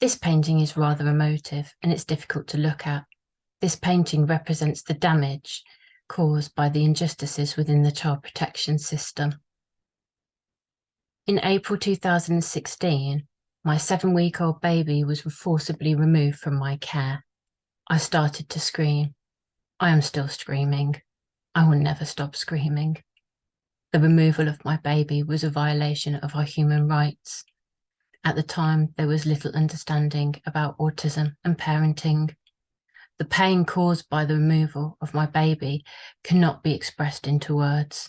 This painting is rather emotive and it's difficult to look at. This painting represents the damage caused by the injustices within the child protection system. In April 2016, my 7-week-old baby was forcibly removed from my care. I started to scream. I am still screaming. I will never stop screaming. The removal of my baby was a violation of our human rights. At the time, there was little understanding about autism and parenting. The pain caused by the removal of my baby cannot be expressed into words,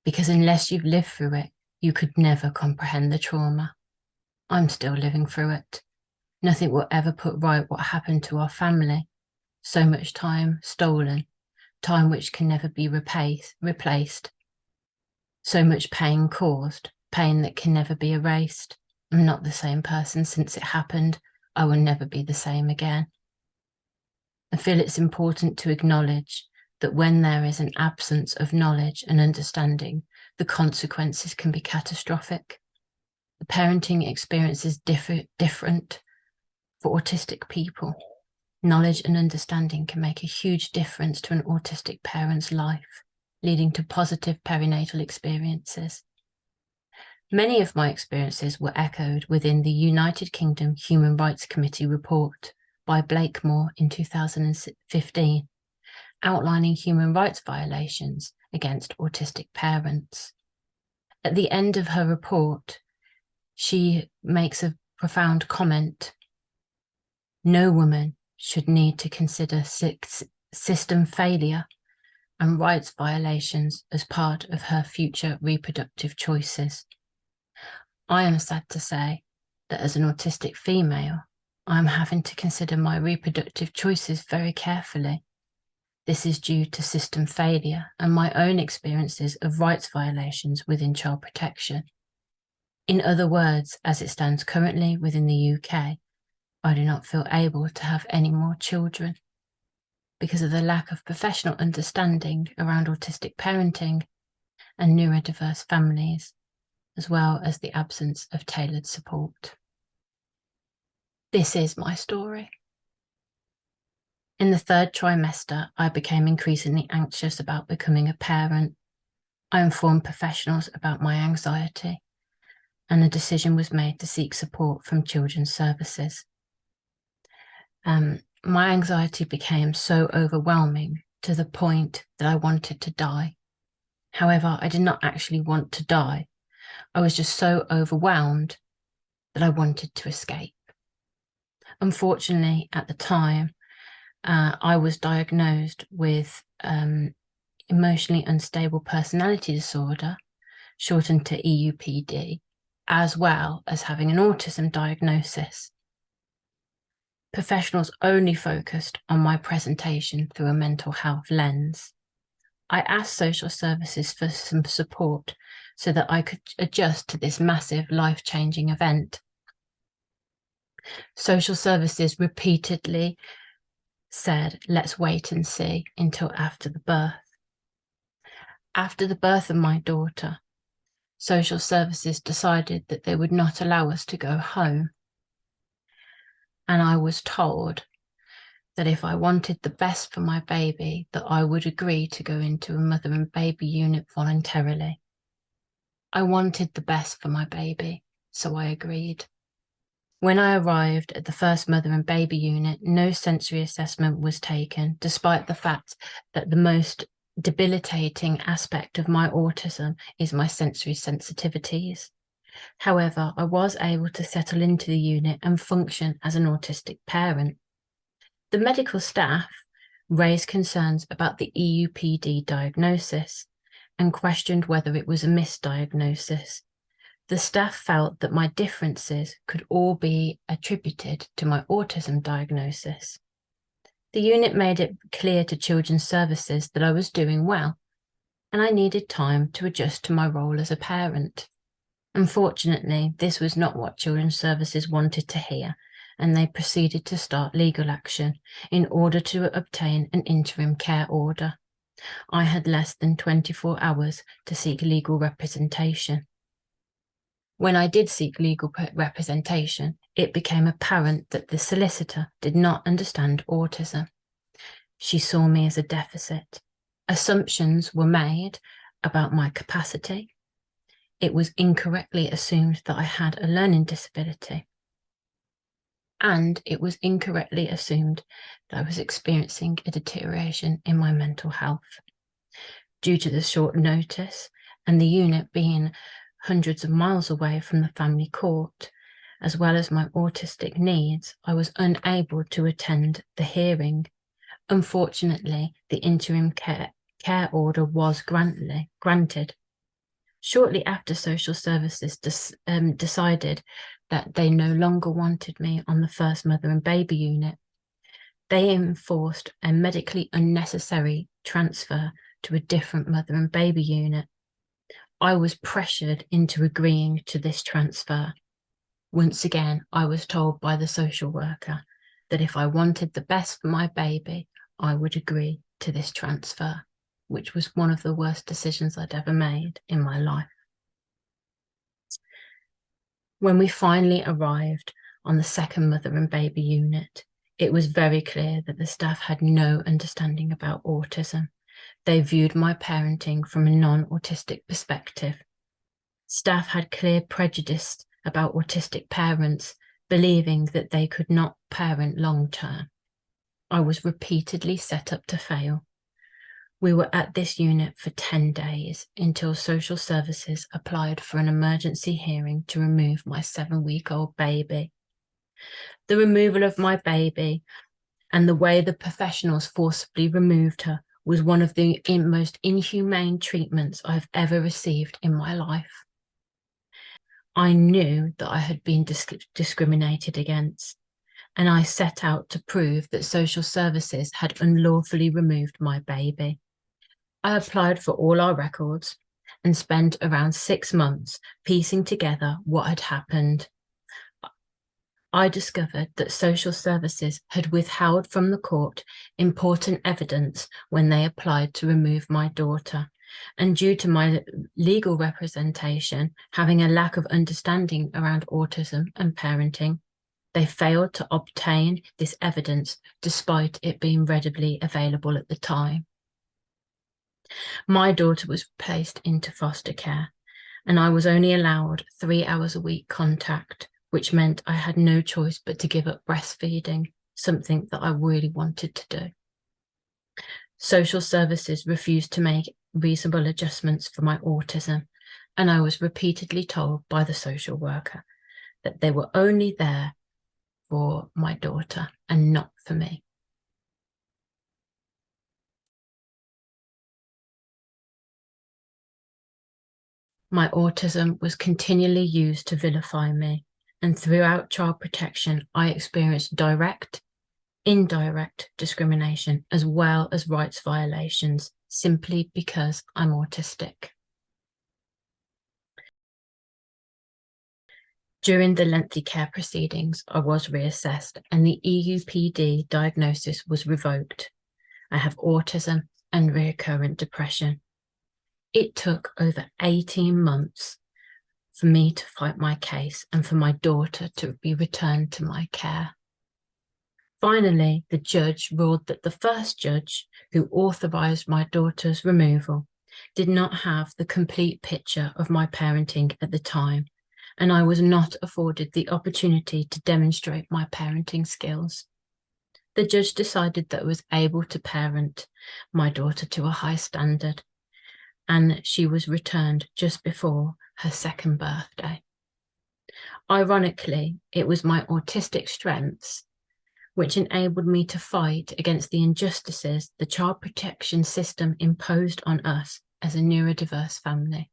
because unless you've lived through it, you could never comprehend the trauma. I'm still living through it. Nothing will ever put right what happened to our family. So much time stolen, time which can never be replaced. So much pain caused, pain that can never be erased. I'm not the same person since it happened. I will never be the same again. I feel it's important to acknowledge that when there is an absence of knowledge and understanding, the consequences can be catastrophic. The parenting experience is different for autistic people. Knowledge and understanding can make a huge difference to an autistic parent's life, leading to positive perinatal experiences. Many of my experiences were echoed within the United Kingdom Human Rights Committee report by Blakemore in 2015, outlining human rights violations against autistic parents. At the end of her report, she makes a profound comment. No woman should need to consider system failure and rights violations as part of her future reproductive choices. I am sad to say that as an autistic female, I am having to consider my reproductive choices very carefully. This is due to system failure and my own experiences of rights violations within child protection. In other words, as it stands currently within the UK, I do not feel able to have any more children because of the lack of professional understanding around autistic parenting and neurodiverse families, as well as the absence of tailored support. This is my story. In the 3rd trimester, I became increasingly anxious about becoming a parent. I informed professionals about my anxiety, and a decision was made to seek support from children's services. My anxiety became so overwhelming to the point that I wanted to die. However, I did not actually want to die. I was just so overwhelmed that I wanted to escape. Unfortunately, at the time, I was diagnosed with emotionally unstable personality disorder, shortened to EUPD, as well as having an autism diagnosis. Professionals only focused on my presentation through a mental health lens. I asked social services for some support so that I could adjust to this massive life-changing event. Social services repeatedly said, let's wait and see until after the birth. After the birth of my daughter, social services decided that they would not allow us to go home. And I was told that if I wanted the best for my baby, that I would agree to go into a mother and baby unit voluntarily. I wanted the best for my baby, so I agreed. When I arrived at the first mother and baby unit, no sensory assessment was taken, despite the fact that the most debilitating aspect of my autism is my sensory sensitivities. However, I was able to settle into the unit and function as an autistic parent. The medical staff raised concerns about the EUPD diagnosis and questioned whether it was a misdiagnosis. The staff felt that my differences could all be attributed to my autism diagnosis. The unit made it clear to children's services that I was doing well, and I needed time to adjust to my role as a parent. Unfortunately, this was not what children's services wanted to hear, and they proceeded to start legal action in order to obtain an interim care order. I had less than 24 hours to seek legal representation. When I did seek legal representation, it became apparent that the solicitor did not understand autism. She saw me as a deficit. Assumptions were made about my capacity. It was incorrectly assumed that I had a learning disability. And it was incorrectly assumed that I was experiencing a deterioration in my mental health. Due to the short notice and the unit being hundreds of miles away from the family court, as well as my autistic needs, I was unable to attend the hearing. Unfortunately, the interim care order was granted. Shortly after social services decided that they no longer wanted me on the first mother and baby unit, they enforced a medically unnecessary transfer to a different mother and baby unit. I was pressured into agreeing to this transfer. Once again, I was told by the social worker that if I wanted the best for my baby, I would agree to this transfer, which was one of the worst decisions I'd ever made in my life. When we finally arrived on the second mother and baby unit, it was very clear that the staff had no understanding about autism. They viewed my parenting from a non-autistic perspective. Staff had clear prejudice about autistic parents, believing that they could not parent long-term. I was repeatedly set up to fail. We were at this unit for 10 days until social services applied for an emergency hearing to remove my 7-week-old baby. The removal of my baby and the way the professionals forcibly removed her was one of the most inhumane treatments I've ever received in my life. I knew that I had been discriminated against, and I set out to prove that social services had unlawfully removed my baby. I applied for all our records and spent around 6 months piecing together what had happened. I discovered that social services had withheld from the court important evidence when they applied to remove my daughter. And due to my legal representation having a lack of understanding around autism and parenting, they failed to obtain this evidence despite it being readily available at the time. My daughter was placed into foster care, and I was only allowed 3 hours a week contact, which meant I had no choice but to give up breastfeeding, something that I really wanted to do. Social services refused to make reasonable adjustments for my autism, and I was repeatedly told by the social worker that they were only there for my daughter and not for me. My autism was continually used to vilify me, and throughout child protection, I experienced direct, indirect discrimination as well as rights violations simply because I'm autistic. During the lengthy care proceedings, I was reassessed and the EUPD diagnosis was revoked. I have autism and recurrent depression. It took over 18 months for me to fight my case and for my daughter to be returned to my care. Finally, the judge ruled that the first judge who authorised my daughter's removal did not have the complete picture of my parenting at the time, and I was not afforded the opportunity to demonstrate my parenting skills. The judge decided that I was able to parent my daughter to a high standard, and she was returned just before her 2nd birthday. Ironically, it was my autistic strengths which enabled me to fight against the injustices the child protection system imposed on us as a neurodiverse family.